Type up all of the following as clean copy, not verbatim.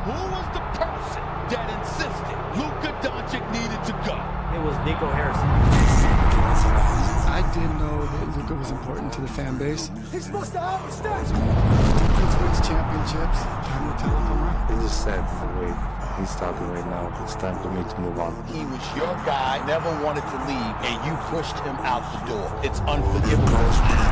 Who was the person that insisted Luka Doncic needed to go? It was Nico Harrison. I didn't know that Luka was important to the fan base. He's supposed to have a statue. Defense wins championships. Time to tell him I'm right. He just said the way he's talking right now, it's time for me to move on. He was your guy, never wanted to leave, and you pushed him out the door. It's unforgivable.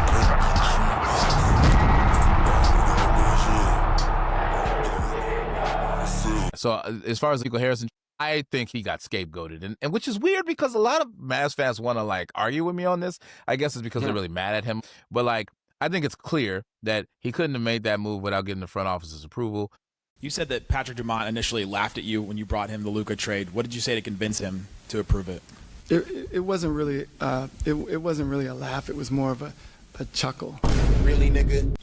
So as far as Nico Harrison, I think he got scapegoated, and which is weird because a lot of Mavs fans want to like argue with me on this. I guess it's because they're really mad at him. But like, I think it's clear that he couldn't have made that move without getting the front office's approval. You said that Patrick Dumont initially laughed at you when you brought him the Luka trade. What did you say to convince him to approve it? It wasn't really it wasn't really a laugh. It was more of a chuckle. Really, nigga?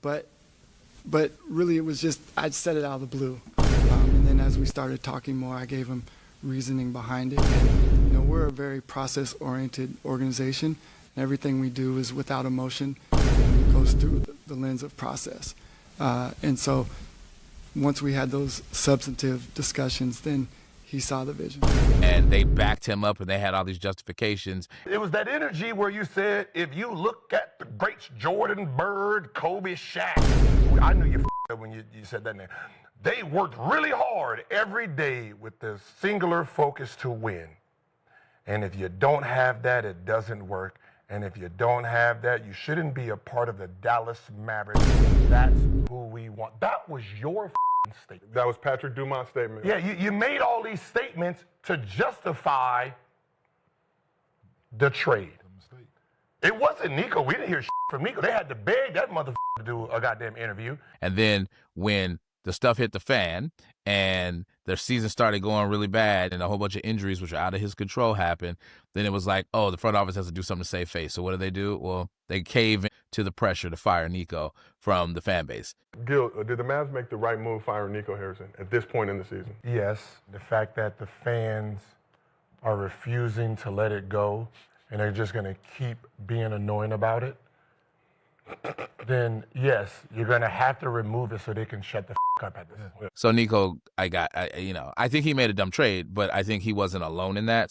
But really, it was just I'd said it out of the blue. And then as we started talking more, I gave him reasoning behind it. And, we're a very process-oriented organization, and everything we do is without emotion. It goes through the lens of process. And so once we had those substantive discussions, then he saw the vision. And they backed him up, and they had all these justifications. It was that energy where you said, if you look at the greats, Jordan, Bird, Kobe, Shaq, I knew you f***ed when you said that name. They worked really hard every day with the singular focus to win. And if you don't have that, it doesn't work. And if you don't have that, you shouldn't be a part of the Dallas Mavericks. That's who we want. That was your statement. That was Patrick Dumont's statement. Yeah, you made all these statements to justify the trade. It wasn't Nico. We didn't hear from Nico. They had to beg that motherfucker to do a goddamn interview. And then when the stuff hit the fan and their season started going really bad and a whole bunch of injuries, which are out of his control, happened, then it was like, oh, the front office has to do something to save face. So what do? Well, they cave to the pressure to fire Nico from the fan base. Gil, did the Mavs make the right move firing Nico Harrison at this point in the season? Yes, the fact that the fans are refusing to let it go and they're just going to keep being annoying about it, then yes, you're going to have to remove it so they can shut the up at this point. So Nico, I think he made a dumb trade, but I think he wasn't alone in that.